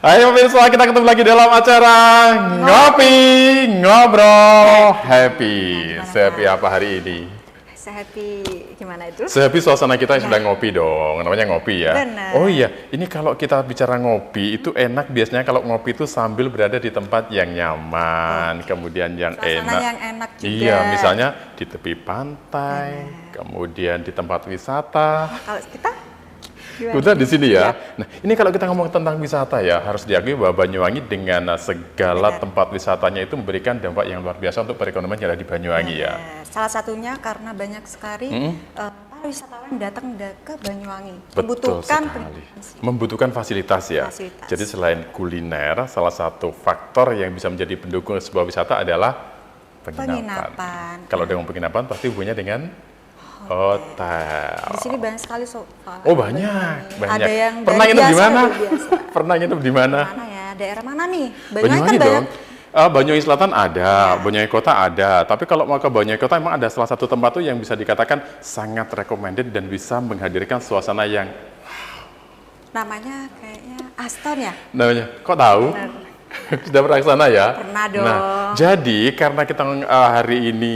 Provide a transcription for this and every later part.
Ayo pemirsa, kita ketemu lagi dalam acara Ngopi Ngobrol Happy. Sehappy apa hari ini? Sehappy gimana itu? Sehappy suasana kita yang sedang ngopi dong, namanya ngopi ya. Benar. Oh iya, ini kalau kita bicara ngopi itu enak biasanya kalau ngopi itu sambil berada di tempat yang nyaman, kemudian yang Suasana enak. yang enak juga. Iya, misalnya di tepi pantai, kemudian di tempat wisata. Kalau kita gimana? Udah di sini ya. Iya. Nah, ini kalau kita ngomong tentang wisata ya, harus diakui bahwa Banyuwangi dengan segala Benar. tempat wisatanya itu memberikan dampak yang luar biasa untuk perekonomian yang ada di Banyuwangi ya. Salah satunya karena banyak sekali para wisatawan datang ke Banyuwangi. Betul sekali. Membutuhkan fasilitas ya. Fasilitas. Jadi selain kuliner, salah satu faktor yang bisa menjadi pendukung sebuah wisata adalah penginapan. Kalau dengan penginapan pasti hubungannya dengan hotel. Di sini banyak sekali sofa. Oh banyak. Ada yang Pernah dari nginep di biasa mana? dari biasa. Pernah nginep di mana? Mana ya? Daerah mana nih? Banyuwangi kan dong. banyak. Banyuwangi Selatan ada, Banyuwangi Kota ada. Tapi kalau mau ke Banyuwangi Kota emang ada salah satu tempat tuh yang bisa dikatakan sangat recommended dan bisa menghadirkan suasana yang Namanya kayaknya Aston ya? namanya. Kok tahu? Benar. Sudah pernah ke sana ya? Pernah dong. Nah, jadi karena kita hari ini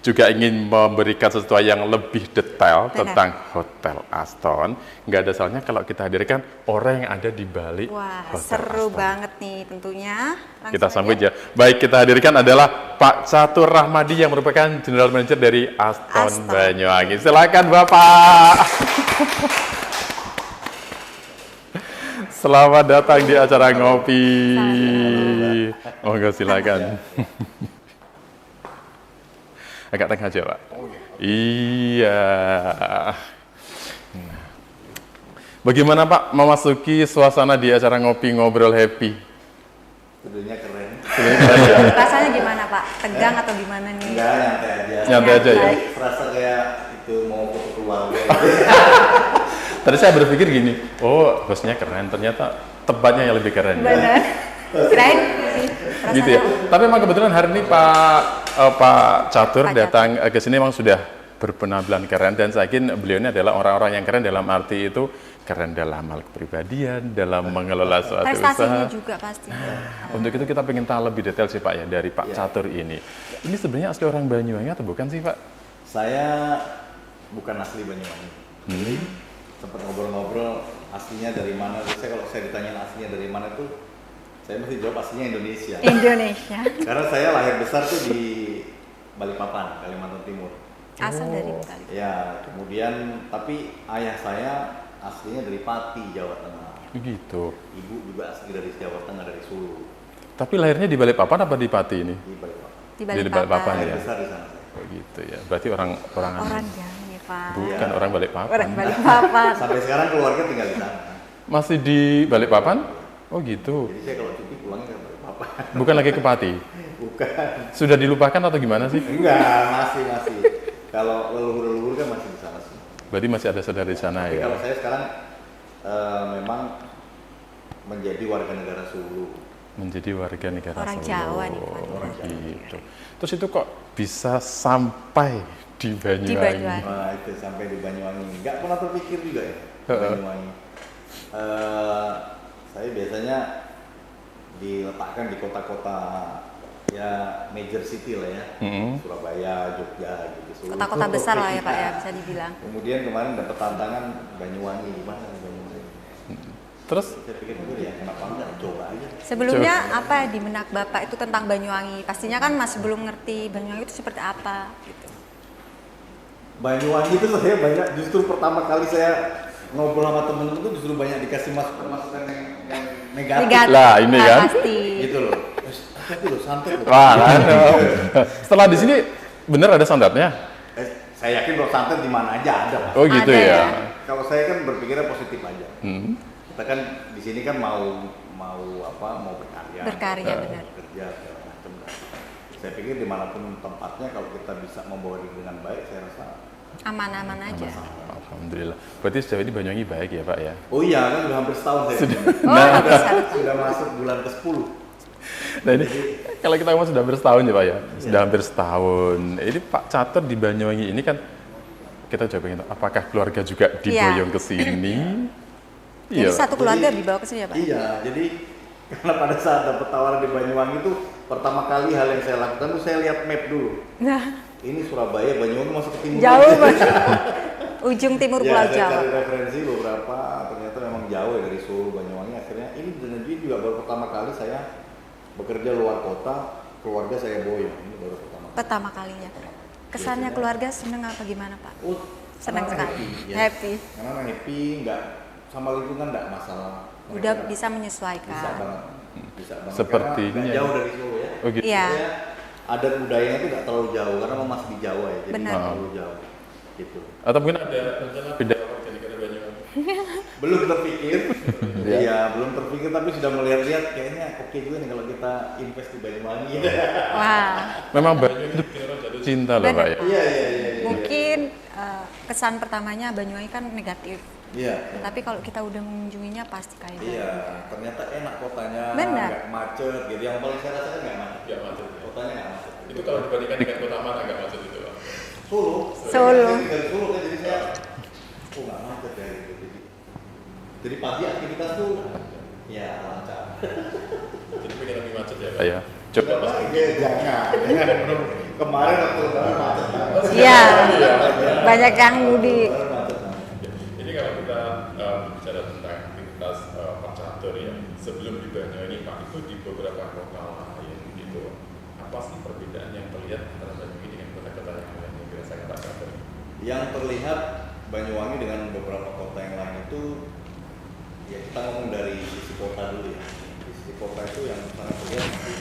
juga ingin memberikan sesuatu yang lebih detail Benar. tentang Hotel Aston, nggak ada salahnya kalau kita hadirkan orang yang ada di balik Wah, Hotel seru Aston. banget nih tentunya. Langsung Kita sambut aja. ya. Baik, kita hadirkan adalah Pak Catur Rahmadi yang merupakan General Manager dari Aston Aston. Banyuwangi. Silakan Bapak. Selamat datang di acara ngopi. Monggo silakan. Agak tengah aja, Pak. Iya. Nah. Bagaimana Pak memasuki suasana di acara ngopi ngobrol happy? Tentunya keren. Rasanya gimana Pak? Tegang atau gimana nih? Enggak, nyantai aja. Nyantai aja ya. Serasa kayak itu mau foto keluarga. Tadi saya berpikir gini, oh hostnya keren, ternyata tempatnya yang lebih keren. Ya. Benar. Kirain sih. Gitu ya. Tapi memang kebetulan hari ini Pak Catur Pak datang ke sini memang sudah berpenampilan keren dan saya yakin beliau ini adalah orang-orang yang keren dalam arti itu keren dalam hal kepribadian, dalam mengelola suatu Prestasinya usaha. juga pasti. Untuk itu kita ingin tahu lebih detail sih Pak ya dari Pak Catur ini. Ini sebenarnya asli orang Banyuwangi atau bukan sih Pak? Saya bukan asli Banyuwangi. Sempat ngobrol-ngobrol aslinya dari mana. Saya kalau saya ditanyain aslinya dari mana tuh, saya mesti jawab aslinya Indonesia. Indonesia. Karena saya lahir besar tuh di Balikpapan, Kalimantan Timur. Asal dari Bali. Ya, kemudian tapi ayah saya aslinya dari Pati, Jawa Tengah. Begitu. Ibu juga asli dari Jawa Tengah, dari Sulu. Tapi lahirnya di Balikpapan apa di Pati ini? Di Balikpapan. Di Di Balikpapan Balikpapan. ya. Besar di sana saya. Oh gitu ya. Berarti orang Orang Jambi Pak. bukan orang Balikpapan. Orang Balikpapan. Sampai sekarang keluarga tinggal di sana. Masih di Balikpapan? Oh gitu. Jadi saya kalau cuti pulangnya ke Balikpapan. Bukan lagi ke Pati. Bukan. Sudah dilupakan atau gimana sih? Enggak, masih. Kalau leluhur-leluhur kan masih di sana sih. Berarti masih ada saudara di sana Tapi ya. kalau saya sekarang memang menjadi warga negara Sulu. Menjadi warga negara Orang Solo. Jawa nih, Pak. Oh, gitu. Terus itu kok bisa sampai di Banyuwangi? Banyuwangi. Nah, itu sampai di Banyuwangi. Nggak pernah terpikir juga ya di Heeh. Banyuwangi. Saya biasanya diletakkan di kota-kota ya major city lah ya. Surabaya, Jogja gitu. Solo. Kota-kota besar lah ya Pak ya, bisa dibilang. Kemudian kemarin dapat tantangan Banyuwangi, gimana nih Banyuwangi? Terus Saya pikir ya kenapa enggak coba aja. Sebelumnya apa di benak Bapak itu tentang Banyuwangi? Pastinya kan masih belum ngerti Banyuwangi itu seperti apa gitu. Banyuwangi itu saya banyak, justru pertama kali saya ngobrol sama temen-temen itu justru banyak dikasih masukan yang negatif. Lah, ini Nah, kan. Pasti. Gitu loh. Hati loh, santai loh. wah, kan? Setelah di sini bener ada sandatnya? Saya yakin kalau santai di mana aja ada. Mas. Oh gitu Ada ya. ya. Kalau saya kan berpikirnya positif aja. Kita kan di sini kan mau berkarya. Berkarya, benar. Kerja segala macam. Saya pikir dimanapun tempatnya kalau kita bisa membawa diri dengan baik, saya rasa Aman-aman aja. Alhamdulillah. Berarti sejauh ini Banyuwangi baik ya Pak ya? Oh iya kan sudah hampir setahun saya. Oh, habis satu. Sudah masuk bulan ke-10. Nah ini kalau kita ngomong sudah hampir setahun ya Pak ya? Sudah hampir setahun. Ini Pak Catur di Banyuwangi ini kan kita coba ingin tahu, apakah keluarga juga diboyong ke sini? Jadi satu keluarga dibawa ke sini ya Pak? Iya, jadi Karena pada saat dapat tawaran di Banyuwangi itu pertama kali hal yang saya lakukan tuh saya lihat map dulu. Nah, Ini Surabaya, Banyuwangi masuk ke timur. jauh banget. Ujung timur Pulau Saya Jawa. cari referensi beberapa, ternyata memang jauh ya dari Solo, Banyuwangi. Akhirnya ini dan juga baru pertama kali saya bekerja luar kota, keluarga saya boyong. Ini baru pertama kali. Pertama kalinya. Kesannya Biasanya- keluarga seneng apa gimana Pak? Senang anak-anak sekali. happy, ya. Happy. Karena anak happy, nggak sama lingkungan nggak masalah. Udah Mereka bisa menyesuaikan. bisa banget, bisa banget. Sepertinya. Karena nggak jauh dari Solo ya. Oh gitu. Iya. Saya adat budayanya itu nggak terlalu jauh karena memang masih di Jawa ya, jadi Benar. nggak terlalu jauh. Gitu. Atau mungkin ada rencana pindah jadi ke Banyuwangi. Belum terpikir, Iya. iya belum terpikir tapi sudah melihat-lihat kayaknya oke juga nih kalau kita invest di Banyuwangi. Wah, Memang Banyuwangi itu bikin orang jatuh cinta loh Benar, Pak ya. Pak. Iya iya iya. iya. mungkin kesan pertamanya Banyuwangi kan negatif. Iya. Tapi kalau kita udah mengunjunginya pasti kayak Iya, gitu. ternyata enak kotanya, Benar. nggak macet gitu. Yang paling saya rasakan nggak macet. Nggak macet, ya. Kotanya nggak macet. Itu kalau dibandingkan dengan kota mana nggak macet itu Pak? Solo. Solo. Saya tinggal di Solo kan jadi saya, oh nggak macet ya gitu. Jadi pagi aktivitas tuh, ya lancar. Jadi pengen lebih macet ya Pak ya. Coba Mas. Jangan. Kemarin waktu kami macet. Iya, banyak yang mudik. Kemarin macet. Ini kalau kita bicara tentang aktivitas Pak Catur ya, sebelum di Banyuwangi Pak itu di beberapa kota lain gitu, apa sih perbedaan yang terlihat antara Banyuwangi dengan kota-kota yang lain yang dirasakan Pak Catur? Yang terlihat Banyuwangi dengan beberapa kota yang lain itu, ya kita ngomong dari sisi kota dulu ya. Di sisi kota itu yang sangat terlihat masih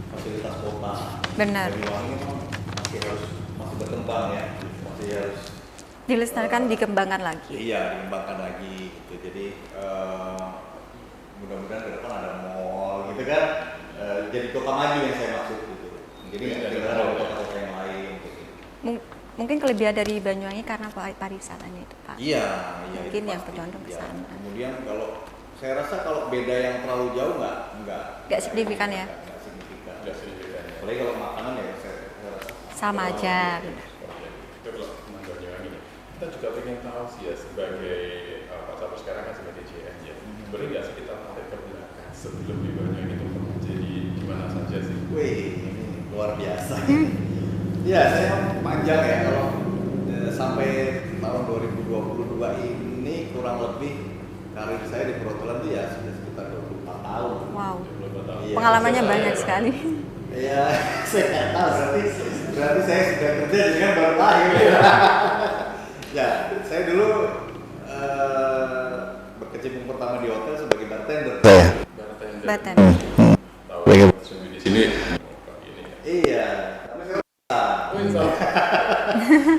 fasilitas kota. Benar. Banyuwangi memang masih berkembang ya, masih harus Dilestarikan, dikembangkan lagi. iya dikembangkan lagi gitu. Jadi mudah-mudahan ke depan ada mall gitu kan. Jadi kota maju yang saya maksud gitu. Jadi nggak ketinggalan dari kota-kota yang lain gitu. Mungkin kelebihan dari Banyuwangi karena pariwisatanya itu Pak. Iya, iya. Mungkin itu yang pasti. bercondong ke Iya. sana. Kemudian kalau saya rasa kalau beda yang terlalu jauh Nggak signifikan ya? Nggak signifikan. Nggak signifikan ya. Apalagi kalau makanan ya saya rasa Sama aja. Itu kalau tentang Banyuwangi nih. Kita juga pengen tahu sih ya sebagai Pak Catur sekarang kan sebagai JN ya. Boleh nggak sih kita tarik ke belakang sebelum di Banyuwangi itu pernah jadi gimana saja sih? Wih, ini luar biasa. Iya, saya panjang ya kalau sampai tahun 2022 ini kurang lebih karir saya di perhotelan itu ya sudah sekitar 24 tahun. Wow. Iya, Pengalamannya saya- banyak sekali. Iya, saya nggak tahu berarti saya sudah kerja dengan baru lahir. Ya, saya dulu berkecimpung pertama di hotel sebagai bartender. Saya. Batam. Tahu sungguh di sini. Ini. Iya, tapi saya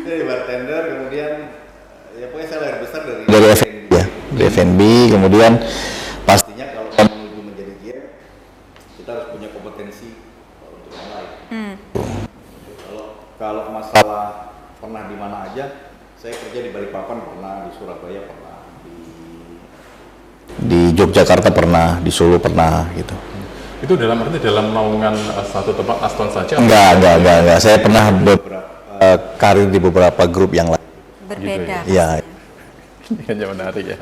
jadi bartender, kemudian ya pokoknya saya lahir besar dari F&B ya, di F&B, kemudian pastinya kalau menuju menjadi GM kita harus punya kompetensi untuk yang lain. Kalau masalah pernah di mana aja, saya kerja di Balikpapan pernah, di Surabaya pernah, di Yogyakarta pernah, di Solo pernah gitu. Itu dalam arti dalam naungan satu tempat Aston saja? Enggak. Saya pernah karir di beberapa grup yang lain. Berbeda. Iya. Ini hanya menarik ya.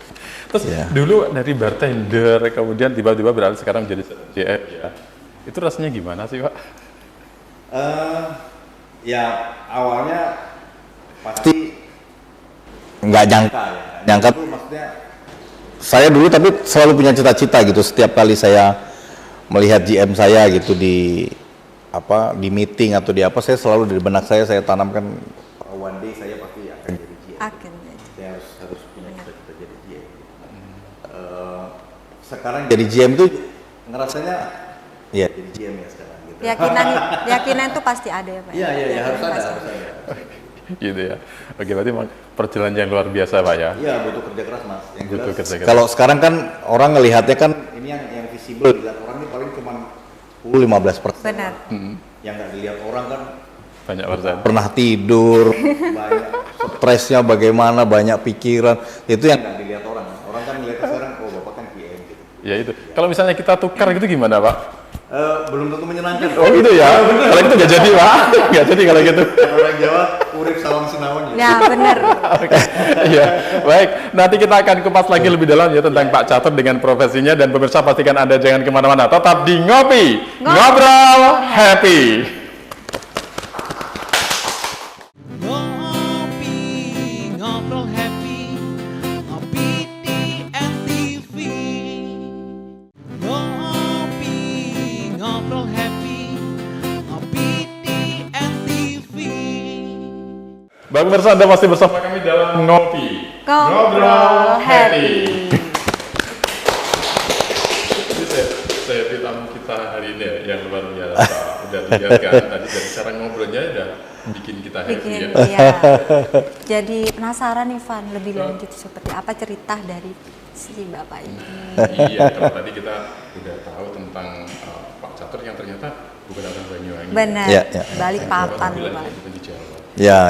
Terus Iya. dulu dari bartender kemudian tiba-tiba beralih sekarang jadi JM ya. Itu rasanya gimana sih Pak? Ya awalnya pasti nggak nyangka ya. Nyangka tuh maksudnya saya dulu tapi selalu punya cita-cita gitu. Setiap kali saya melihat GM saya gitu di meeting atau di apa, saya selalu di benak saya tanamkan one day saya pasti akan jadi GM. Saya harus punya cita-cita jadi GM. Sekarang jadi GM tuh ngerasanya ya jadi GM ya sekarang gitu. Yakinan itu pasti ada ya Pak. Iya harus Yakinan ada. pasti Gitu ya. Oke, berarti memang perjalanan yang luar biasa Pak ya. Iya butuh kerja keras mas. Yang Butuh jelas, kerja keras. kalau sekarang kan orang ngelihatnya kan ini yang visible dilihat orang ini paling cuma 10-15%. Benar. Yang nggak dilihat orang kan Banyak persen. pernah tidur, banyak stresnya bagaimana, banyak pikiran. Itu yang nggak dilihat orang. Orang kan ngelihat sekarang, oh bapak kan PM gitu. Ya itu. Kalau misalnya kita tukar gitu gimana Pak? Belum tentu menyenangkan. Oh gitu ya? Kalau gitu nggak jadi Pak, nggak jadi kalau gitu. Orang Jawa urip sawang sinawon ya. Ya benar. Iya, baik. Nanti kita akan kupas lagi lebih dalam ya tentang Pak Catur dengan profesinya, dan pemirsa pastikan Anda jangan kemana-mana, tetap di Ngopi, Ngobrol Happy. Ngopi, ngobrol happy, ngopi di NTV. Ngopi, ngobrol happy, ngopi di NTV. Baik pemirsa, Anda masih bersama kami dalam Ngopi, Ngobrol Happy. Jadi saya tamu kita hari ini ya, yang luar biasa. Udah lihat kan tadi dari cara ngobrolnya udah bikin kita happy Bikin ya. ya. Jadi penasaran nih Van, lebih lanjut seperti apa cerita dari si Bapak ini. Iya, kalau tadi kita udah tahu tentang Pak Catur yang ternyata bukan orang Banyuwangi. Benar. Ya, ya. Balik papan, Bilang Pak. bukan di Jawa.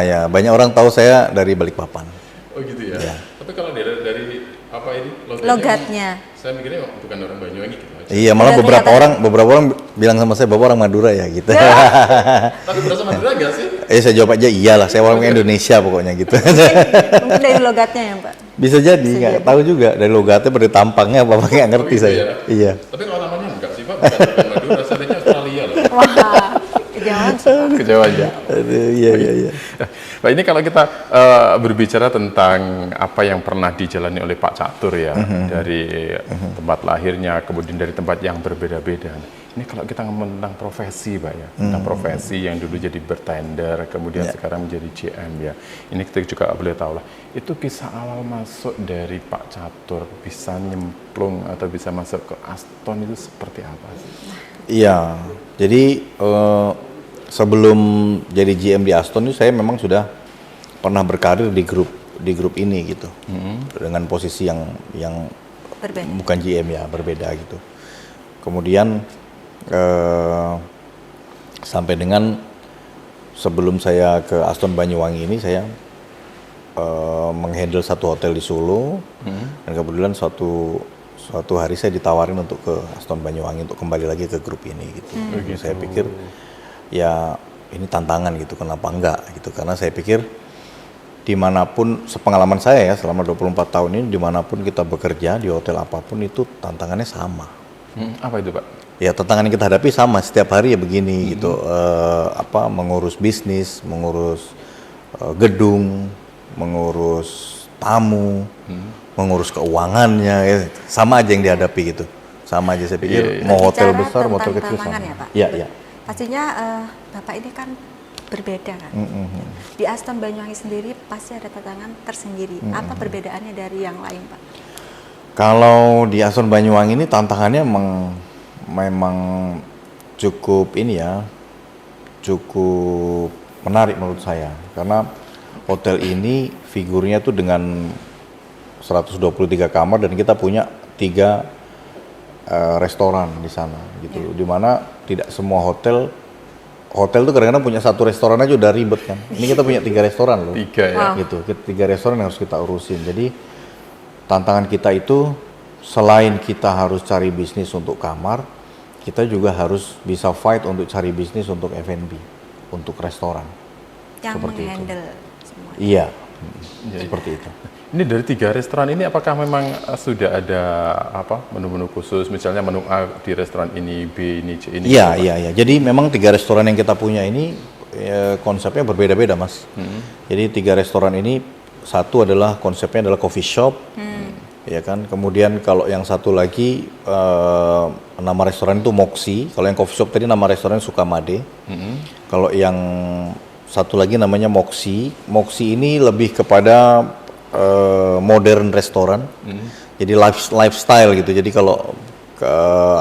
Ya, banyak orang tahu saya dari Balikpapan. Oh gitu ya. Ya. Tapi kalau dari apa ini Logatnya. saya mikirnya bukan orang Banyuwangi gitu aja. Iya, malah Benar, beberapa orang bilang sama saya, Bapak orang Madura ya gitu. Tapi berasa Madura gak sih? Saya jawab aja iyalah, saya orang Indonesia pokoknya gitu. Mungkin dari logatnya ya Pak. Bisa jadi, nggak tahu juga dari logatnya, dari tampangnya apa nggak ngerti Oh, gitu saya. ya? Iya. Tapi kalau namanya enggak sih Pak, bukan Madura, sebenarnya Australia loh. Wah, kejauhan sih Pak. Kejauhan ya. Aduh, iya. Pak, ini kalau kita berbicara tentang apa yang pernah dijalani oleh Pak Catur ya, dari tempat lahirnya, kemudian dari tempat yang berbeda-beda. Ini kalau kita ngomong tentang profesi Pak ya, tentang profesi yang dulu jadi bartender, kemudian sekarang menjadi GM ya. Ini kita juga boleh tahu lah, itu kisah awal masuk dari Pak Catur bisa nyemplung atau bisa masuk ke Aston itu seperti apa sih? Iya, jadi sebelum jadi GM di Aston itu saya memang sudah pernah berkarir di grup ini gitu, dengan posisi yang Berbeda. bukan GM ya, berbeda gitu. Kemudian sampai dengan sebelum saya ke Aston Banyuwangi ini saya menghandle satu hotel di Solo, dan kebetulan suatu hari saya ditawarin untuk ke Aston Banyuwangi untuk kembali lagi ke grup ini gitu. Saya pikir ya ini tantangan gitu, kenapa enggak gitu, karena saya pikir dimanapun, sepengalaman saya ya selama 24 tahun ini, dimanapun kita bekerja di hotel apapun itu tantangannya sama. Apa itu Pak? Ya tantangan yang kita hadapi sama setiap hari ya begini gitu, mengurus bisnis, mengurus gedung, mengurus tamu, mengurus keuangannya, ya. Sama aja yang dihadapi gitu, sama aja saya pikir. Mau hotel Bicara besar, mau hotel tentang kecil tantangan sama. ya Pak? Iya. Pastinya Bapak ini kan berbeda kan. Di Aston Banyuwangi sendiri pasti ada tantangan tersendiri. Apa perbedaannya dari yang lain Pak? Kalau di Aston Banyuwangi ini tantangannya memang cukup ini ya, cukup menarik menurut saya, karena hotel ini figurnya tuh dengan 123 kamar dan kita punya 3 restoran di sana gitu. Dimana tidak semua hotel tuh kadang-kadang punya 1 restoran aja udah ribet kan. Ini kita punya 3 restoran loh. 3 ya. Wow. Gitu. 3 restoran yang harus kita urusin. Jadi tantangan kita itu selain kita harus cari bisnis untuk kamar, kita juga harus bisa fight untuk cari bisnis untuk F&B, untuk restoran. Yang Seperti itu. menghandle semua. Iya, seperti itu. Ini dari 3 restoran ini apakah memang sudah ada menu-menu khusus, misalnya menu A di restoran ini, B ini, C ini? Iya. Jadi memang 3 restoran yang kita punya ini konsepnya berbeda-beda, Mas. Jadi 3 restoran ini, satu adalah konsepnya adalah coffee shop, ya kan. Kemudian kalau yang satu lagi nama restoran itu Moxie. Kalau yang coffee shop tadi nama restoran Sukamade. Kalau yang satu lagi namanya Moxie. Moxie ini lebih kepada modern restoran. Jadi lifestyle gitu. Jadi kalau ke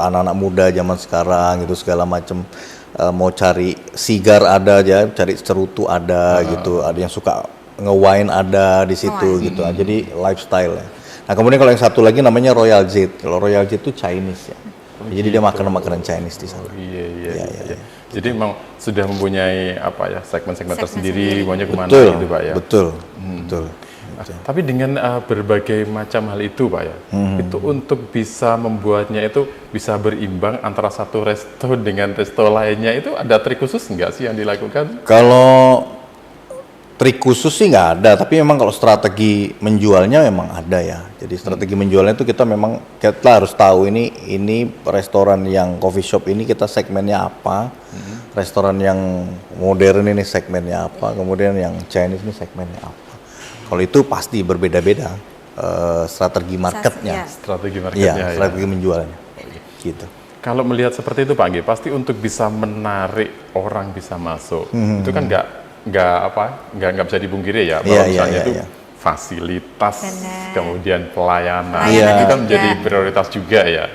anak-anak muda zaman sekarang gitu segala macam mau cari sigar ada aja, cari cerutu ada gitu. Ada yang suka nge-wine ada di situ gitu. Jadi lifestyle ya. Nah kemudian kalau yang satu lagi namanya Royal Jet. Kalau Royal Jet itu Chinese ya. Jadi dia makan makanan Chinese di sana. Iya. Jadi memang sudah mempunyai segmen-segmen tersendiri, maunya kemana Betul, gitu Pak ya. Betul. Tapi dengan berbagai macam hal itu, Pak ya, itu untuk bisa membuatnya itu bisa berimbang antara satu resto dengan resto lainnya, itu ada trik khusus nggak sih yang dilakukan? Kalau trik khusus sih nggak ada, tapi memang kalau strategi menjualnya memang ada ya. Jadi strategi menjualnya itu kita harus tahu ini restoran yang coffee shop ini kita segmennya apa, restoran yang modern ini segmennya apa, kemudian yang Chinese ini segmennya apa. Kalau itu pasti berbeda-beda strategi marketnya. Strategi Iya, marketnya. strategi menjualnya. Gitu. Kalau melihat seperti itu Pak Anggi, pasti untuk bisa menarik orang bisa masuk, itu kan nggak bisa dipungkiri ya, bahwa misalnya itu fasilitas, Benar. kemudian pelayanan, Iya. itu kan juga. menjadi prioritas juga ya.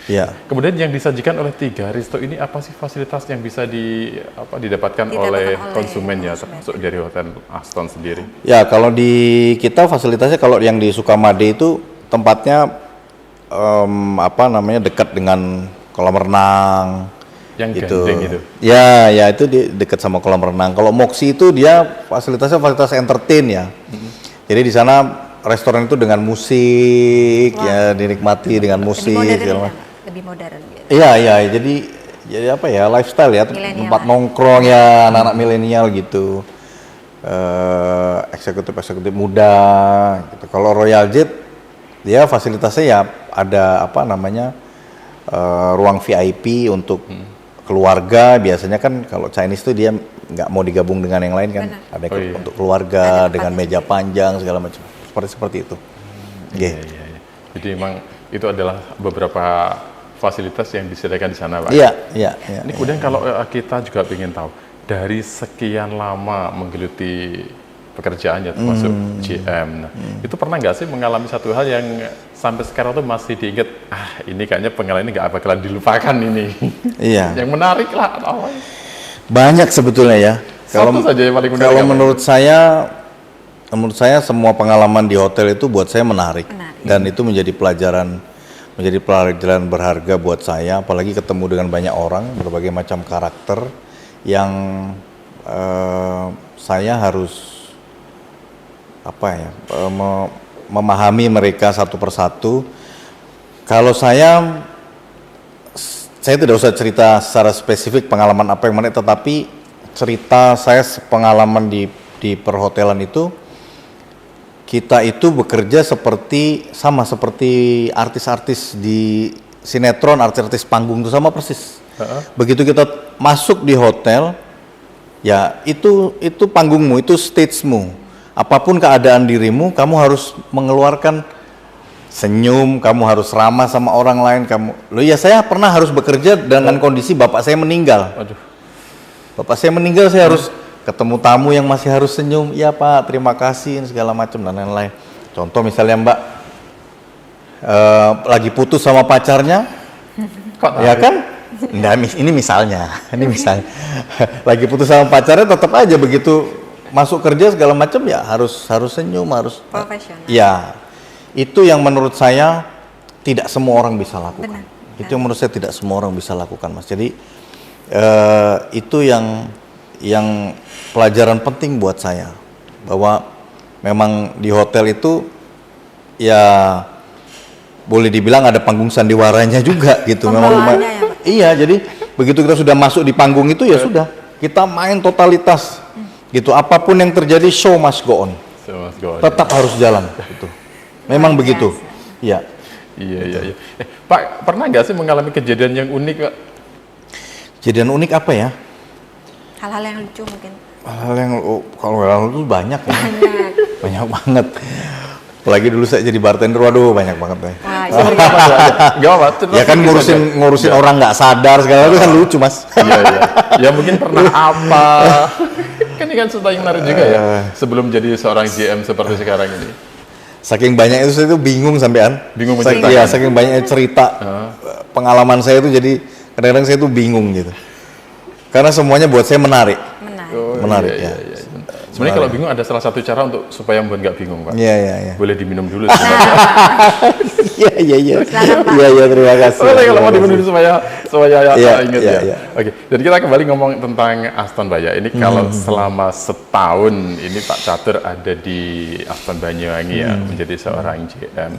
Iya. Kemudian yang disajikan oleh 3 resto ini apa sih fasilitas yang bisa didapatkan oleh konsumen ya, termasuk dari Hotel Aston sendiri? Ya, kalau di kita fasilitasnya kalau yang di Sukamade itu tempatnya dekat dengan kolam renang. Yang gandeng itu. Ya, itu dekat sama kolam renang. Kalau Moxie itu dia fasilitasnya fasilitas entertain ya. Jadi di sana restoran itu dengan musik ya, dinikmati dengan musik. Lebih modern gitu. Iya, jadi apa ya, lifestyle ya, Milenial tempat lah. nongkrong ya, anak-anak milenial gitu. Eksekutif muda gitu. Kalau Royal Jet dia fasilitasnya ya ada ruang VIP untuk keluarga. Biasanya kan kalau Chinese tuh dia nggak mau digabung dengan yang lain kan. Benar. Ada Oh, iya. untuk keluarga Ada dengan tempat meja panjang segala macam. Seperti itu. Iya. Jadi memang itu adalah beberapa fasilitas yang disediakan di sana Pak. Iya. Ini kemudian kalau kita juga ingin tahu, dari sekian lama menggeluti pekerjaannya termasuk GM, itu pernah nggak sih mengalami satu hal yang sampai sekarang tuh masih diingat, ini kayaknya pengalaman ini nggak bakalan dilupakan ini. Iya. Yang menarik lah. Banyak sebetulnya ya. Satu saja yang paling menarik Kalau apa? menurut saya semua pengalaman di hotel itu buat saya menarik. Menarik. Dan itu menjadi pelajaran berharga buat saya, apalagi ketemu dengan banyak orang berbagai macam karakter yang saya harus memahami mereka satu persatu. Kalau saya tidak usah cerita secara spesifik pengalaman apa yang mana, tetapi cerita saya pengalaman di perhotelan itu, kita itu bekerja seperti artis-artis di sinetron, artis-artis panggung itu sama persis. Begitu kita masuk di hotel, ya itu panggungmu, itu stagemu. Apapun keadaan dirimu, kamu harus mengeluarkan senyum, kamu harus ramah sama orang lain. Saya pernah harus bekerja dengan kondisi bapak saya meninggal. Aduh. Bapak saya meninggal, saya harus ketemu tamu yang masih harus senyum. Iya Pak, terima kasih, segala macam dan lain-lain. Contoh misalnya Mbak lagi putus sama pacarnya, ya kan? Ini misalnya. Lagi putus sama pacarnya, tetap aja begitu masuk kerja segala macam ya harus senyum, harus Profesional. ya. Itu yang menurut saya tidak semua orang bisa lakukan. Benar. Itu yang menurut saya tidak semua orang bisa lakukan, Mas. Jadi itu yang pelajaran penting buat saya, bahwa memang di hotel itu ya boleh dibilang ada panggung sandiwaranya juga gitu. Pembawaannya ya, Pak? Iya, jadi begitu kita sudah masuk di panggung itu ya sudah, kita main totalitas gitu. Apapun yang terjadi, show must go on. Tetap harus jalan gitu. Memang Luar begitu. biasa. Iya. Iya. Pak, pernah nggak sih mengalami kejadian yang unik Pak? Kejadian unik apa ya? Hal-hal yang lucu mungkin. Hal yang kalau hal itu banyak ya. Banyak banget. Apalagi dulu saya jadi bartender, waduh banyak banget ya. Wah, Gak apa, Ya kan ngurusin orang nggak sadar segala itu kan lucu, Mas. Iya. Ya mungkin pernah apa? Kan ini kan sesuatu yang menarik juga ya. Sebelum jadi seorang GM seperti sekarang ini. Saking banyak itu saya tuh bingung sampean. Bingung Iya, menceritakan. saking banyaknya cerita pengalaman saya tuh jadi kadang-kadang saya tuh bingung gitu. Karena semuanya buat saya menarik. menarik. menarik Iya, ya. iya, iya. Sebenarnya kalau bingung ada salah satu cara untuk supaya membuat nggak bingung, Pak. Iya, iya, iya. Boleh diminum dulu. Iya, iya, iya. Silakan, Pak. Iya, iya, terima kasih. Boleh kalau mau Terima diminum kasih. supaya Iya, ingat iya, ya. iya. Oke, jadi kita kembali ngomong tentang Aston Baya. Ini kalau selama setahun ini Pak Catur ada di Aston Banyuwangi ya, menjadi seorang GM.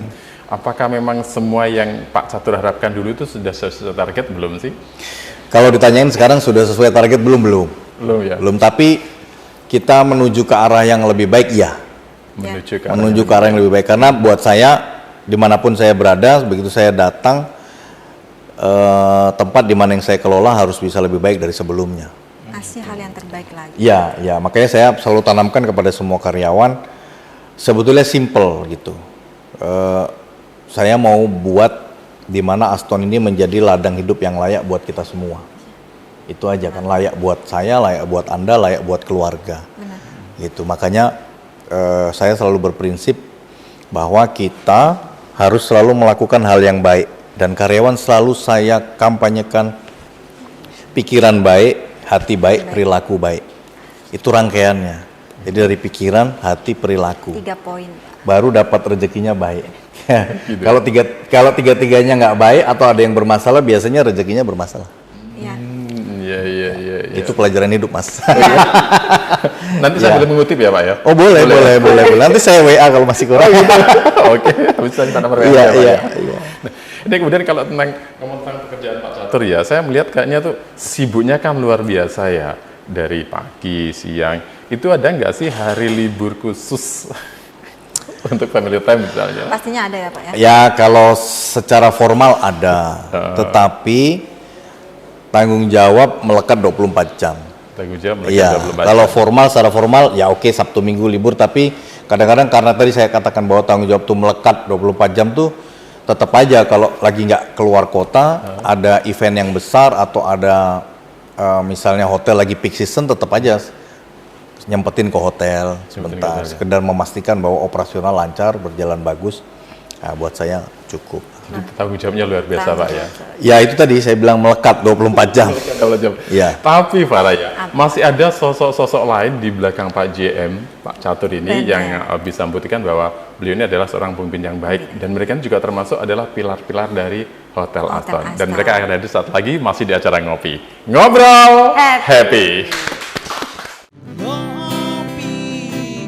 Apakah memang semua yang Pak Catur harapkan dulu itu sudah sesuai target belum sih? Kalau ditanyain sekarang sudah sesuai target belum? Belum ya? Belum, tapi kita menuju ke arah yang lebih baik ya. Menuju ke Menuju ke arah yang lebih baik, karena buat saya dimanapun saya berada, begitu saya datang tempat di mana yang saya kelola harus bisa lebih baik dari sebelumnya. Kasih hal yang terbaik lagi. Ya, ya, makanya saya selalu tanamkan kepada semua karyawan, sebetulnya simple gitu. Saya mau buat di mana Aston ini menjadi ladang hidup yang layak buat kita semua. Itu aja kan, layak buat saya, layak buat Anda, layak buat keluarga. Benar. Gitu, makanya saya selalu berprinsip bahwa kita harus selalu melakukan hal yang baik, dan karyawan selalu saya kampanyekan pikiran baik, hati baik, perilaku baik. Itu rangkaiannya. Jadi dari pikiran, hati, perilaku, 3 poin, Pak. baru dapat rezekinya baik. Kalau tiga-tiganya nggak baik atau ada yang bermasalah, biasanya rezekinya bermasalah. Iya. Iya. Itu pelajaran hidup, Mas. Nanti saya boleh mengutip ya Pak ya? Oh, boleh. Nanti saya WA kalau masih kurang. Oke, bisa kita nomor WA Iya, ya, Pak iya, ya? iya. Nah, ini kemudian kalau ngomong tentang pekerjaan Pak Catur ya, saya melihat kayaknya tuh sibuknya kan luar biasa ya. Dari pagi, siang, itu ada nggak sih hari libur khusus untuk family time misalnya? Pastinya ada ya, Pak ya. Ya, kalau secara formal ada, tetapi tanggung jawab melekat 24 jam. Tanggung jawab mereka Iya, 24 kalau jam. formal, secara formal ya oke, Sabtu Minggu libur, tapi kadang-kadang karena tadi saya katakan bahwa tanggung jawab tuh melekat 24 jam tuh, tetap aja kalau lagi nggak keluar kota, ada event yang besar atau ada misalnya hotel lagi peak season, tetap aja nyempetin ke hotel sebentar, hotel, ya. sekedar memastikan bahwa operasional lancar, berjalan bagus. Nah, buat saya cukup. Jadi tanggung jawabnya luar biasa Pak ya. Ya itu tadi saya bilang melekat 24 jam. Kalau jam. Iya. Tapi Farah ya, masih ada sosok-sosok lain di belakang Pak JM, Pak Catur ini yang bisa membuktikan bahwa beliau ini adalah seorang pemimpin yang baik, dan mereka juga termasuk adalah pilar-pilar dari Hotel Aston. Dan Aston. mereka akan hadir saat lagi masih di acara ngopi. Ngobrol happy. Ngopi,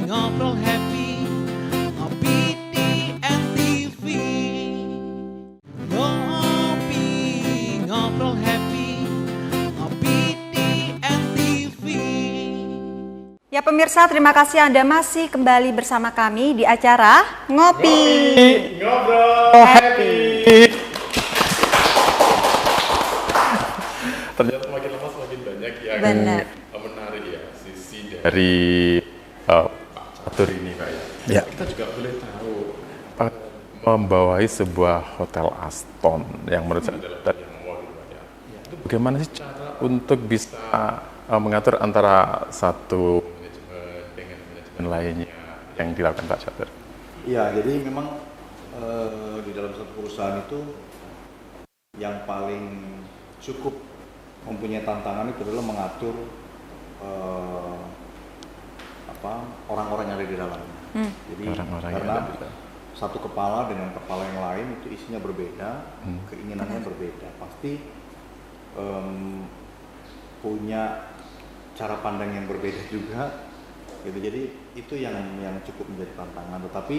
ngobrol happy, ngopi di NTV. Ngopi, ngobrol happy, ngopi di NTV. Ya pemirsa, terima kasih Anda masih kembali bersama kami di acara Ngopi. Ngobrol happy. Ternyata makin lama semakin banyak yang Benar. menarik ya sisi dari Pak Catur ini Pak ya. Ya. Kita juga boleh tahu membawahi sebuah hotel Aston yang menurut saya adalah hotel yang luar biasa. Itu bagaimana sih cara untuk bisa mengatur antara satu manajemen dengan manajemen lainnya yang dilakukan Pak Catur? Iya, jadi memang di dalam satu perusahaan itu yang paling cukup mempunyai tantangan itu adalah mengatur orang-orang yang ada di dalamnya. Jadi Orang-orang yang karena ada di dalam. satu kepala dengan kepala yang lain itu isinya berbeda, keinginannya berbeda, pasti punya cara pandang yang berbeda juga. Gitu. Jadi itu yang cukup menjadi tantangan. Tetapi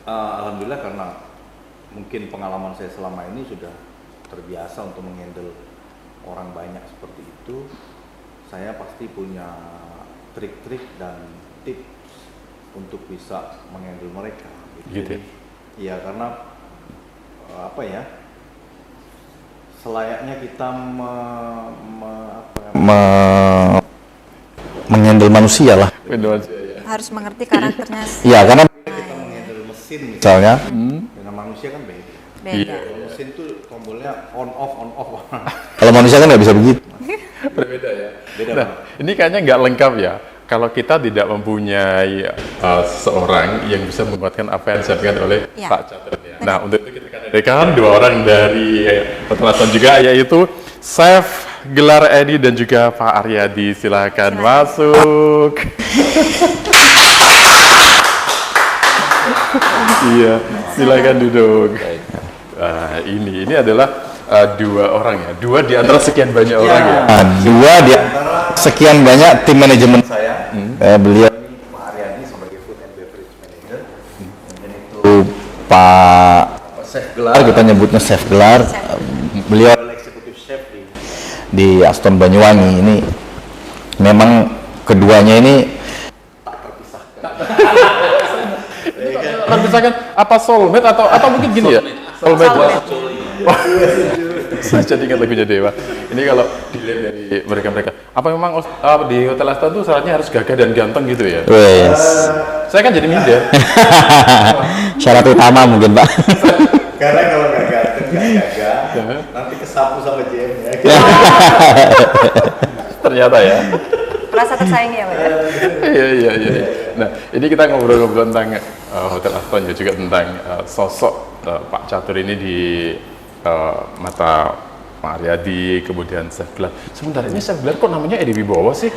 alhamdulillah karena mungkin pengalaman saya selama ini sudah terbiasa untuk menghandle orang banyak seperti itu, saya pasti punya trik-trik dan tips untuk bisa menghandle mereka. Gitu. Jadi, iya karena selayaknya kita menghandle manusia lah. Harus mengerti karakternya. Iya, karena kita menghandle mesin misalnya, dengan manusia kan beda. Beda. Kalau mesin tuh tombolnya on off. Kalau manusia kan nggak bisa begitu. Berbeda ya. Beda Nah, banget. ini kayaknya nggak lengkap ya. Kalau kita tidak mempunyai seorang yang bisa menguatkan apa yang disampaikan oleh Ya. Pak Catur. Nah, untuk itu kita akan hadirkan dua orang dari Hotel Aston juga, yaitu Chef Gelar Edi dan juga Pak Aryadi, silakan masuk. Iya, silakan duduk. Ini adalah dua orang ya, dua di antara sekian banyak orang ya. Dua di antara sekian banyak tim manajemen saya. Beliau Pak Aryadi sebagai food and beverage manager, dan itu Pak Chef Gelar, kita nyebutnya Chef Gelar. Beliau adalah eksekutif chef di Aston Banyuwangi. Ini memang keduanya ini Misalkan apa soulmate atau mungkin gini ya, soulmate. Saya jadi ingat lagunya Dewa. Ini kalau dilihat dari mereka, apa memang di Hotel Aston tuh syaratnya harus gagah dan ganteng gitu ya? Wes. Saya kan jadi minder. Syarat utama mungkin, Pak. Karena kalau nggak ganteng, nggak gagah, nanti kesapu sama JM ya. Ternyata ya. Merasa tersaingi ya Pak? Iya. Nah, ini kita ngobrol-ngobrol tentang Hotel Aston ya, juga tentang sosok Pak Catur ini di mata Pak Aryadi, kemudian Chef Gelar. Sebentar, ini Chef Gelar kok namanya Edi Wibowo sih?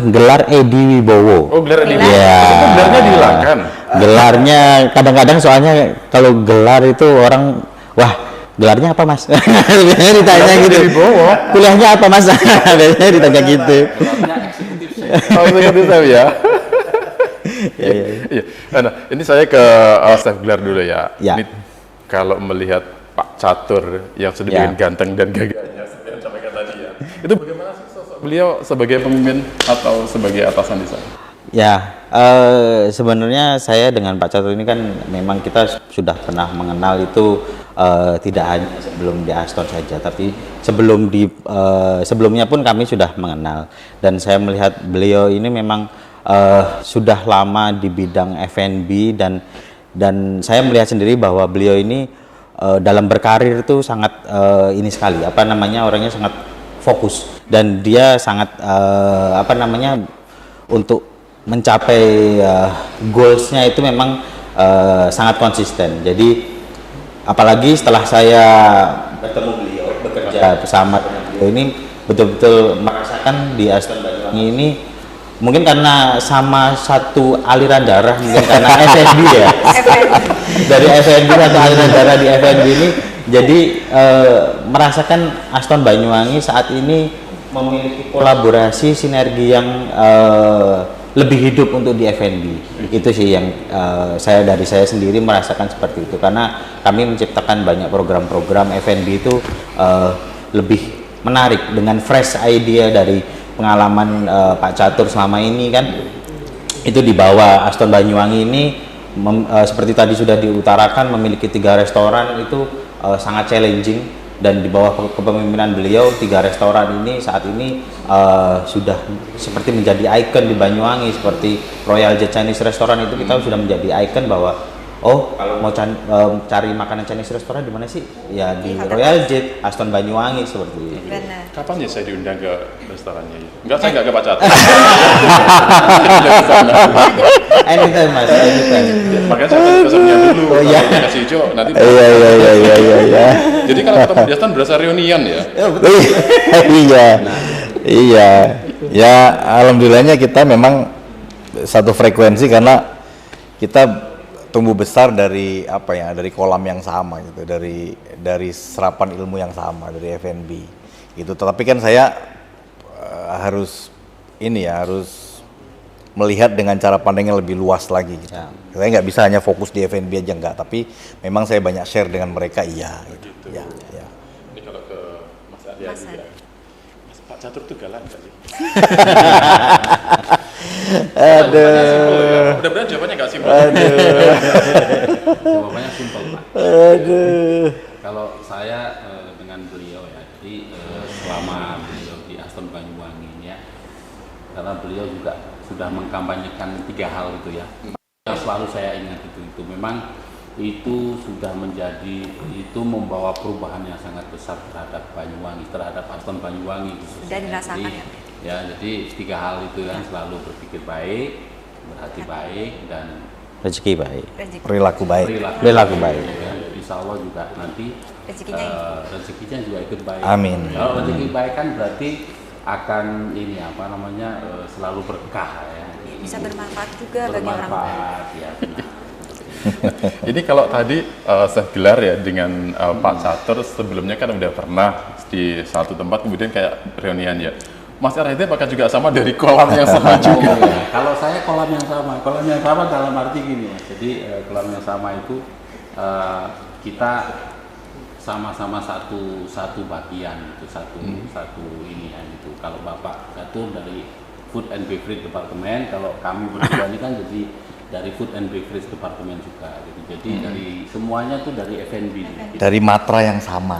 Gelar Edi Wibowo. Oh, Gelar Edi Wibowo. Iya. Itu gelarnya dihilangkan. Gelarnya kadang-kadang soalnya kalau gelar itu orang, wah gelarnya apa mas? Biasanya ditanya gitu. Edi Wibowo. Kuliahnya apa mas? Biasanya ditanya gitu. Oh, itu saya ya. Iya. Nah, ini saya ke Chef Gelar dulu ya. Ya. Ini kalau melihat Pak Catur yang sudah Ya. bikin ganteng dan gagahnya seperti yang sampaikan tadi ya. Itu bagaimana sih sosok beliau sebagai pemimpin atau sebagai atasan di sana? Ya, sebenarnya saya dengan Pak Catur ini kan memang kita sudah pernah mengenal itu tidak hanya sebelum di Aston saja, tapi sebelumnya pun kami sudah mengenal, dan saya melihat beliau ini memang sudah lama di bidang F&B, dan saya melihat sendiri bahwa beliau ini dalam berkarir itu sangat orangnya sangat fokus, dan dia sangat untuk mencapai goalsnya itu memang sangat konsisten. Jadi apalagi setelah saya bertemu beliau, bekerja bersama dengan beliau ini, betul-betul merasakan di Aston Banyuwangi ini, mungkin karena sama satu aliran darah, mungkin karena F&B ya. Dari F&B, satu aliran darah di F&B ini, jadi merasakan Aston Banyuwangi saat ini memiliki kolaborasi sinergi yang lebih hidup untuk di F&B. Itu sih yang saya sendiri merasakan seperti itu, karena kami menciptakan banyak program-program F&B itu lebih menarik dengan fresh idea dari pengalaman Pak Catur selama ini kan. Itu di bawah Aston Banyuwangi ini seperti tadi sudah diutarakan, memiliki 3 restoran itu sangat challenging, dan di bawah kepemimpinan beliau 3 restoran ini saat ini sudah seperti menjadi ikon di Banyuwangi. Seperti Royal Jet Chinese Restaurant itu kita sudah menjadi ikon bahwa kalau mau cari makanan Chinese restoran di mana sih? Ya di Royal Jet Aston Banyuwangi seperti itu. Benar. Kapan ya saya diundang ke restorannya? Saya nggak ke Pak Catur. Anytime mas, anytime. Makanya saya pesannya dulu. Oh, iya. Kalau dikasih hijau nanti. Iya. Jadi kalau ketemu di Aston berasa reunian ya? Iya. Ya, alhamdulillahnya kita memang satu frekuensi, karena kita tumbuh besar dari dari kolam yang sama gitu, dari serapan ilmu yang sama, dari F&B gitu. Tetapi kan saya harus melihat dengan cara pandang yang lebih luas lagi gitu. Ya. Saya nggak bisa hanya fokus di F&B aja, enggak, tapi memang saya banyak share dengan mereka, iya gitu. Ya. Ini kalau ke Mas Aryadi ya. Mas Pak Catur tuh galak nggak sih? Aduh. Mudah-mudahan jawabannya nggak simpel. Jawabannya simpel Pak. Aduh. Kalau saya dengan beliau ya, jadi selama beliau di Aston Banyuwangi ini ya, karena beliau juga sudah mengkampanyekan 3 hal itu ya. Yang selalu saya ingat itu memang itu sudah itu membawa perubahan yang sangat besar terhadap Banyuwangi, terhadap Aston Banyuwangi khususnya. Dan dirasakan ya. Jadi 3 hal itu kan, selalu berpikir baik, berhati baik, dan Rezeki baik. Perilaku baik. Perilaku baik. Ya, insya Allah juga nanti Rezekinya rezekinya juga ikut baik. Amin. Kalau rezeki baik kan berarti akan ini apa namanya selalu berkah ya. bisa bermanfaat juga bagi orang lain. Bermanfaat ya. Benar. Ini kalau tadi saya gelar ya dengan Pak Catur, sebelumnya kan udah pernah di satu tempat kemudian kayak reunian ya. Mas Arhati apakah juga sama dari kolam yang sama juga? Ya, kalau saya kolam yang sama dalam arti gini ya. Jadi kolam yang sama itu kita sama-sama satu bagian itu satu ini ya gitu. Kalau Bapak Catur dari Food and Beverage Department, kalau kami berdua ini kan jadi dari Food and Beverage Department juga gitu. Jadi dari semuanya tuh dari F&B. Dari matra yang sama.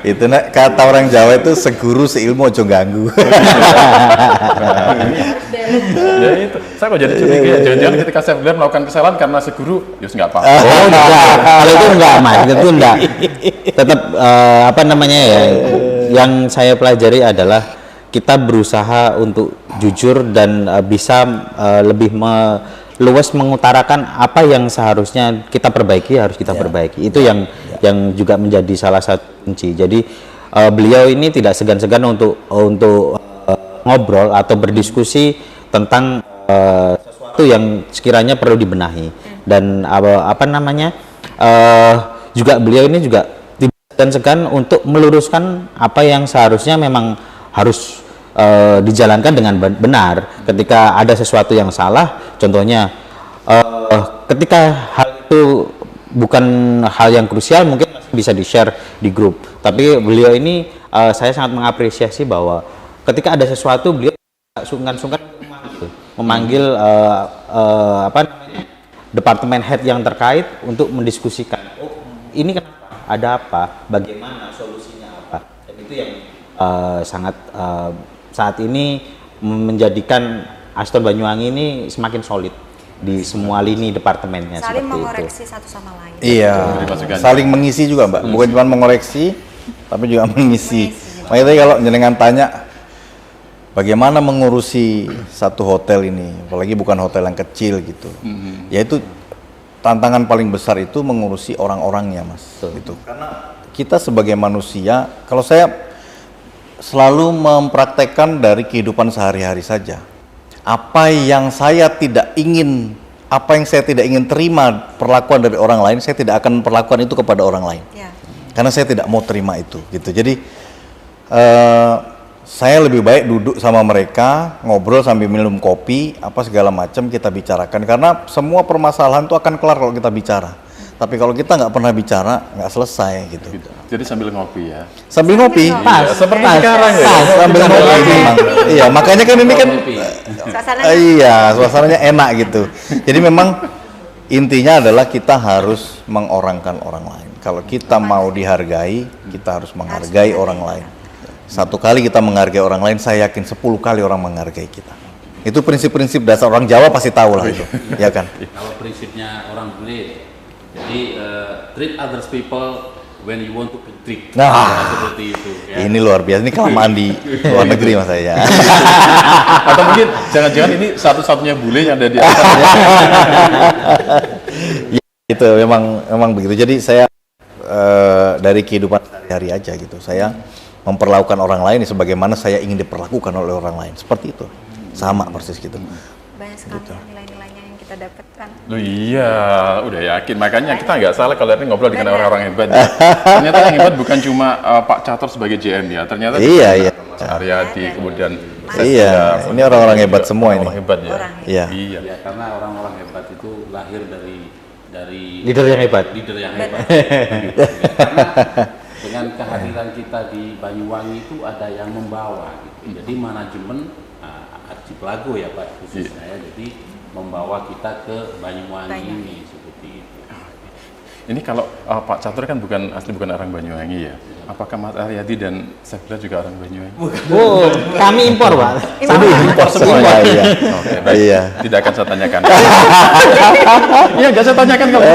Itu kata orang Jawa itu seguru seilmu ojo ganggu. Ya itu, saya kok jadi curiga ya, jangan-jangan ketika saya bilang melakukan kesalahan karena seguru, ya nggak apa-apa. Oh enggak, kalau itu enggak mas, itu enggak. Tetap apa namanya ya, yang saya pelajari adalah kita berusaha untuk jujur dan bisa lebih luas mengutarakan apa yang seharusnya kita perbaiki harus kita perbaiki. Itu yang juga menjadi salah satu kunci. Jadi beliau ini tidak segan-segan untuk ngobrol atau berdiskusi tentang sesuatu yang sekiranya perlu dibenahi. Dan apa namanya juga beliau ini juga tidak segan-segan untuk meluruskan apa yang seharusnya memang harus dijalankan dengan benar. Ketika ada sesuatu yang salah, contohnya ketika hal itu bukan hal yang krusial, mungkin masih bisa di-share di grup. Tapi beliau ini saya sangat mengapresiasi bahwa ketika ada sesuatu beliau sungkan-sungkan memanggil apa namanya departemen head yang terkait untuk mendiskusikan. Oh, ini kenapa? Ada apa? Bagaimana solusinya apa? Dan itu yang sangat saat ini menjadikan Aston Banyuwangi ini semakin solid di semua lini departemennya. Saling seperti mengoreksi itu. satu sama lain. Iya, saling mengisi juga Mbak, bukan cuma mengoreksi, tapi juga mengisi. Makanya kalau jenengan tanya, bagaimana mengurusi satu hotel ini, apalagi bukan hotel yang kecil gitu, yaitu tantangan paling besar itu mengurusi orang-orangnya Mas. Gitu. Karena kita sebagai manusia, kalau saya selalu mempraktekkan dari kehidupan sehari-hari saja. Apa yang saya tidak ingin terima perlakuan dari orang lain, saya tidak akan perlakuan itu kepada orang lain. Ya. Karena saya tidak mau terima itu, gitu. Jadi saya lebih baik duduk sama mereka, ngobrol sambil minum kopi, apa segala macam kita bicarakan. Karena semua permasalahan itu akan kelar kalau kita bicara. Tapi kalau kita nggak pernah bicara, nggak selesai gitu. Jadi sambil ngopi ya. Sambil ngopi, Pas, seperti pas, sekarang ya. pas. sambil ngopi memang. Iya, makanya kan ini kan, Suasananya iya, suasananya enak gitu. Jadi memang intinya adalah kita harus mengorangkan orang lain. Kalau kita mau dihargai, kita harus menghargai orang lain. Satu kali kita menghargai orang lain, saya yakin 10 kali orang menghargai kita. Itu prinsip-prinsip dasar orang Jawa pasti tahu lah itu, ya kan? Kalau prinsipnya orang bule, jadi treat others people when you want to be treated. Nah, Seperti itu. Ya. ini luar biasa. Ini kelamaan di luar negeri mas saya. Atau mungkin jangan-jangan ini satu-satunya bule yang ada di atas. Ya, itu memang begitu. Jadi saya dari kehidupan sehari-hari aja gitu. Saya memperlakukan orang lain sebagaimana saya ingin diperlakukan oleh orang lain. Seperti itu. Sama persis gitu. banyak sekali ya nilai-nilainya yang kita dapatkan. Loh iya, udah yakin. Makanya kita nggak salah kalau ini ngobrol dengan orang-orang hebat. Ya. Ternyata yang hebat bukan cuma Pak Catur sebagai GM ya. Ternyata Iya. Mas Aryadi, kemudian Iya, ini orang-orang hebat semua ini. Orang hebat ya. Orang Iya. Iya. Ya, karena orang-orang hebat itu lahir dari Leader yang hebat. Leader yang hebat. Karena dengan kehadiran kita di Banyuwangi itu ada yang membawa. Gitu. Jadi manajemen Archie Pelago ya Pak khususnya ya. Jadi membawa kita ke Banyuwangi ini seperti itu. Ini kalau Pak Catur kan bukan orang Banyuwangi ya. Apakah Mas Aryadi dan Sefila juga orang Banyuwangi? Oh, kami impor Pak. Impor semua. Iya. Oke, baik. Iya. Tidak akan saya tanyakan. Iya, nggak saya tanyakan kalau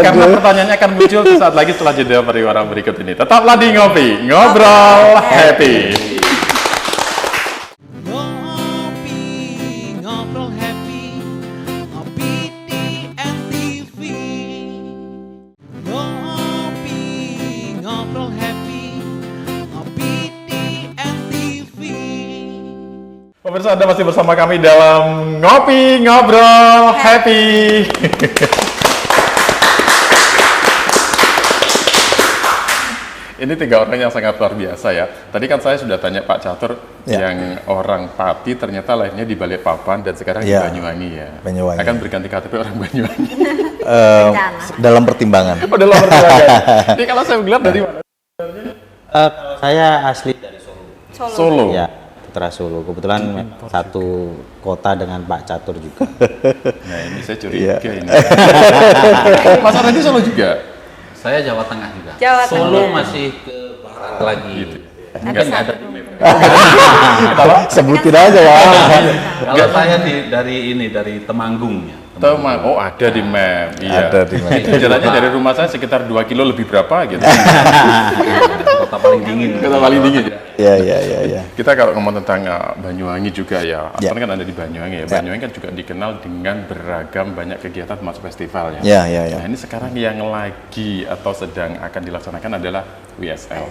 karena pertanyaannya akan muncul saat lagi setelah jeda pariwara berikut ini. Tetaplah di Ngopi, ngobrol happy. Ngopi, ngobrol happy, ngopi di NTV. Ngopi, Pemirsa, Anda masih bersama kami dalam Ngopi Ngobrol Happy. Ini 3 orang yang sangat luar biasa ya. Tadi kan saya sudah tanya Pak Catur yang orang Pati ternyata lahirnya di Balikpapan dan sekarang di Banyuwangi ya. Banyuwangi. Akan berganti KTP orang Banyuwangi. Dalam pertimbangan. Oh, dalam pertimbangan. Jadi kalau saya bilang dari mana? Saya asli dari Solo. Solo. Ya, putra Solo. Kebetulan memang satu kota dengan Pak Catur juga. Nah, ini saya curiga ini. Mas Ardi Solo juga? Saya Jawa Tengah juga. Jawa Solo Tengah. masih ke barat lagi. Gitu. Mungkin ada di map. Sebutin aja ya. Kalau saya dari Temanggung ya. Oh, ada di map. Iya. Ada di map. Jalannya dari rumah saya sekitar 2 kilo lebih berapa gitu. Kota paling dingin. Kota paling dingin ya. Ya. Kita kalau ngomong tentang Banyuwangi juga ya, Aston kan ada di Banyuwangi ya. Banyuwangi kan juga dikenal dengan beragam banyak kegiatan termasuk festival ya. Ya. Nah ini sekarang yang lagi atau sedang akan dilaksanakan adalah WSL.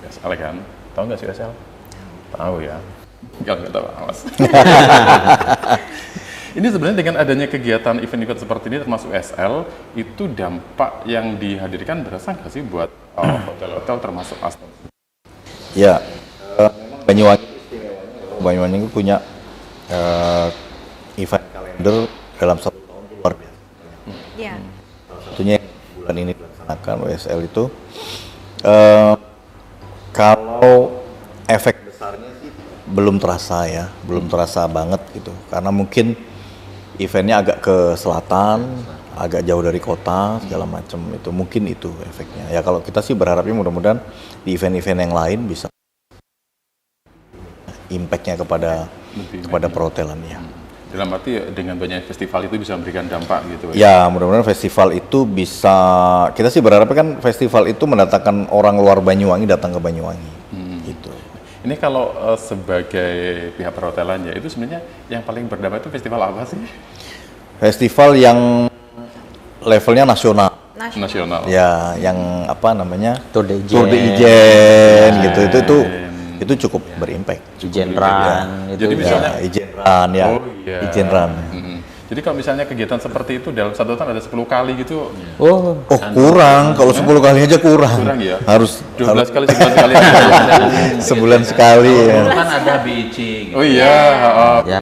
WSL kan? Tahu nggak sih WSL? Tahu ya. Kalau nggak tahu awas. Ini sebenarnya dengan adanya kegiatan event-event seperti ini termasuk SL, itu dampak yang dihadirkan berasa nggak sih buat hotel-hotel termasuk Aston? Ya, memang Banyuwangi itu punya event kalender dalam 1 tahun luar biasa. Iya. Satunya yang bulan ini dilaksanakan WSL itu. Kalau efek besarnya sih belum terasa ya, belum terasa banget gitu. Karena mungkin eventnya agak ke selatan, agak jauh dari kota, segala macam itu. Mungkin itu efeknya. Ya kalau kita sih berharapnya mudah-mudahan di event-event yang lain bisa impact-nya kepada perhotelan ya. Dalam arti dengan banyak festival itu bisa memberikan dampak gitu Ya, mudah-mudahan festival itu bisa, kita sih berharap kan festival itu mendatangkan orang luar Banyuwangi datang ke Banyuwangi. Gitu. Ini kalau sebagai pihak perhotelan ya, itu sebenarnya yang paling berdampak itu festival apa sih? Festival yang levelnya nasional. Nasional. Ya, yang apa namanya? Tour de Tour de Ijen. Ijen gitu. Itu cukup berimpact. Ijen Run itu Jadi ya. misalnya Ijen Run ya. Oh, iya. Ijen Run. Jadi kalau misalnya kegiatan seperti itu dalam 1 tahun ada 10 kali gitu, Oh, Kurang. Kalau 10 kali aja kurang. kurang ya? Harus 12 kali, 11 kali. sebulan sekali ya. Dulu kan ada BIC gitu. Oh iya. ya.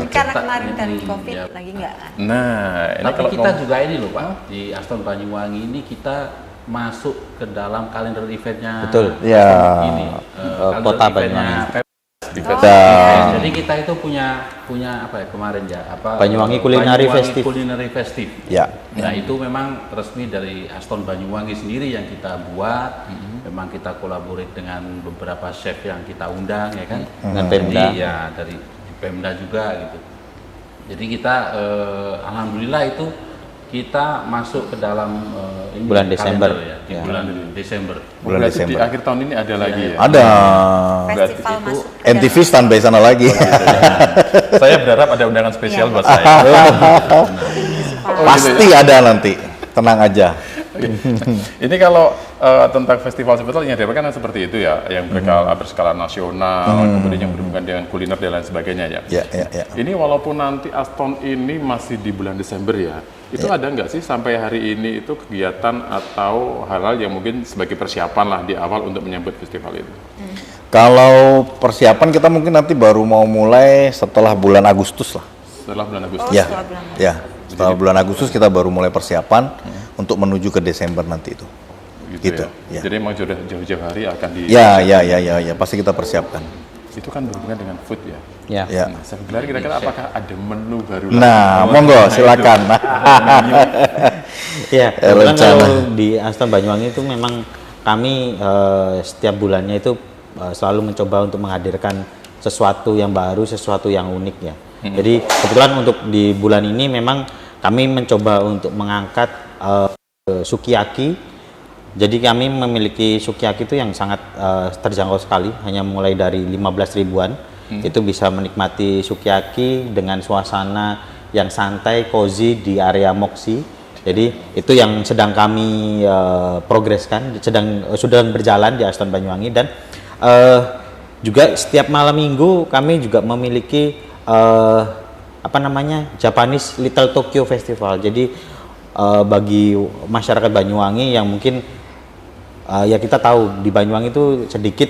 Karena kemarin kan COVID lagi nggak kan? Nah, ini Tapi kalau kita juga ini loh Pak, di Aston Banyuwangi ini kita masuk ke dalam kalender eventnya. Betul. Ya. Ini kalender Kota eventnya Banyuwangi. Jadi kita itu punya apa ya kemarin ya apa Banyuwangi Culinary Festive. Culinary Festive. Ya. Nah itu memang resmi dari Aston Banyuwangi sendiri yang kita buat. Memang kita kolaborate dengan beberapa chef yang kita undang ya kan. Dengan Pemda. Jadi, ya dari Pemda juga gitu. Jadi kita alhamdulillah itu kita masuk ke dalam ini Bulan kalender Desember. ya, di Ya. bulan Desember. Bulan berarti di Desember. akhir tahun ini ada lagi ya? Ada. Festival itu masuk. ke NTV dalam- standby sana lagi. Saya berharap ada undangan spesial Iya. buat saya. Pasti ada nanti. Tenang aja. Ini kalau tentang festival yang diharapkan kan seperti itu ya, yang berskala nasional, kemudian yang berhubungan dengan kuliner dan lain sebagainya ya. Ya. Ini walaupun nanti Aston ini masih di bulan Desember ya, itu ada nggak sih sampai hari ini itu kegiatan atau hal-hal yang mungkin sebagai persiapan lah di awal untuk menyambut festival itu? Kalau persiapan kita mungkin nanti baru mau mulai setelah bulan Agustus lah. Setelah bulan Agustus. Ya, setelah bulan ya. Setelah bulan Agustus kita baru mulai persiapan untuk menuju ke Desember nanti itu. Gitu, ya. Jadi emang sudah jauh-jauh hari akan di. Ya, pasti kita persiapkan. Itu kan berhubungan dengan food ya. Ya. Ya. Nah, sebenarnya kira-kira apakah ada menu baru? Nah, lagi? monggo Nah, silakan. Ya, kebetulan rencana. kalau di Aston Banyuwangi itu memang kami setiap bulannya itu selalu mencoba untuk menghadirkan sesuatu yang baru, sesuatu yang unik ya. Jadi kebetulan untuk di bulan ini memang kami mencoba untuk mengangkat sukiyaki. Jadi kami memiliki sukiyaki itu yang sangat terjangkau sekali, hanya mulai dari 15 ribuan. Itu bisa menikmati sukiyaki dengan suasana yang santai, cozy di area Moxie. Jadi itu yang sedang kami progreskan, sudah berjalan di Aston Banyuwangi dan Juga setiap malam minggu kami juga memiliki Japanese Little Tokyo Festival. Jadi bagi masyarakat Banyuwangi yang mungkin ya kita tahu di Banyuwangi itu sedikit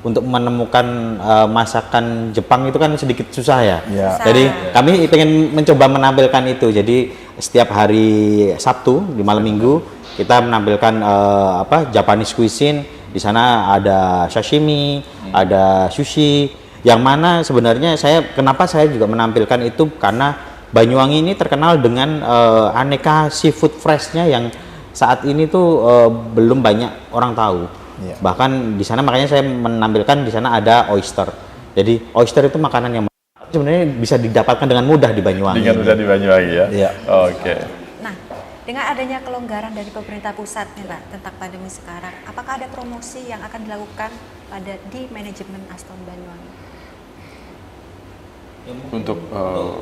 untuk menemukan masakan Jepang itu kan sedikit susah ya. Susah. Jadi kami pengen mencoba menampilkan itu. Jadi setiap hari Sabtu di malam minggu kita menampilkan Japanese cuisine. Di sana ada sashimi, ada sushi. Yang mana sebenarnya kenapa saya juga menampilkan itu karena Banyuwangi ini terkenal dengan aneka seafood freshnya yang saat ini tuh belum banyak orang tahu. Iya. Bahkan di sana makanya saya menampilkan di sana ada oyster. Jadi oyster itu makanan yang sebenarnya bisa didapatkan dengan mudah di Banyuwangi. Dengan mudah di Banyuwangi ya. Iya. Oke. Nah, dengan adanya kelonggaran dari pemerintah pusat nih Pak tentang pandemi sekarang, apakah ada promosi yang akan dilakukan di manajemen Aston Banyuwangi? Untuk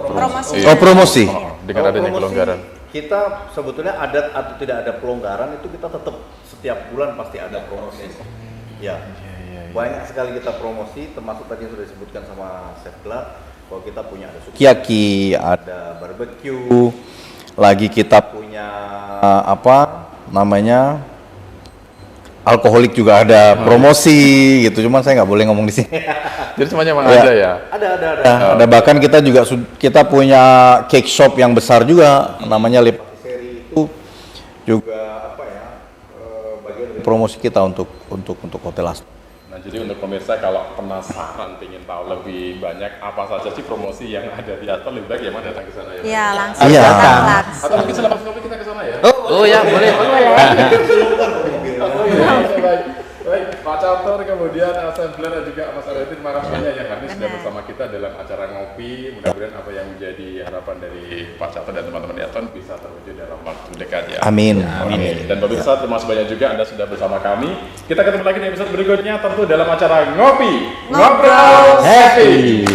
Promosi. Oh, promosi. Dengan adanya promosi, kelonggaran. Kita sebetulnya ada atau tidak ada pelonggaran itu kita tetap setiap bulan pasti ada promosi. Ya. Banyak sekali kita promosi, termasuk tadi yang sudah disebutkan sama Chef Glar, bahwa kita punya ada Sukiyaki, ada barbecue, lagi kita punya alkoholik juga ada promosi gitu. Cuman saya nggak boleh ngomong di sini. Jadi semuanya memang Ya. ada ya. Ada bahkan kita juga kita punya cake shop yang besar juga namanya Le Patisserie, itu juga bagian dari promosi kita untuk Hotel Aston. Nah, jadi untuk pemirsa kalau penasaran ingin tahu lebih banyak apa saja sih promosi yang ada di Aston, lebih baik ya Mas datang ke sana ya. Iya, langsung Iya. datang Atau langsung. mungkin selepas kopi kita ke sana ya. Oh ya, boleh. Baik, Pak Catur, kemudian Chef Glar dan juga Mas Arifin, terima kasih banyak yang hari ini sudah bersama kita dalam acara ngopi. Mudah-mudahan apa yang menjadi harapan dari Pak Catur dan teman-teman di Aston bisa terwujud dalam waktu dekat ya. Amin. Amin. Dan pemirsa, terima kasih banyak juga Anda sudah bersama kami. Kita ketemu lagi di episode berikutnya tentu dalam acara ngopi. Ngobrol Happy.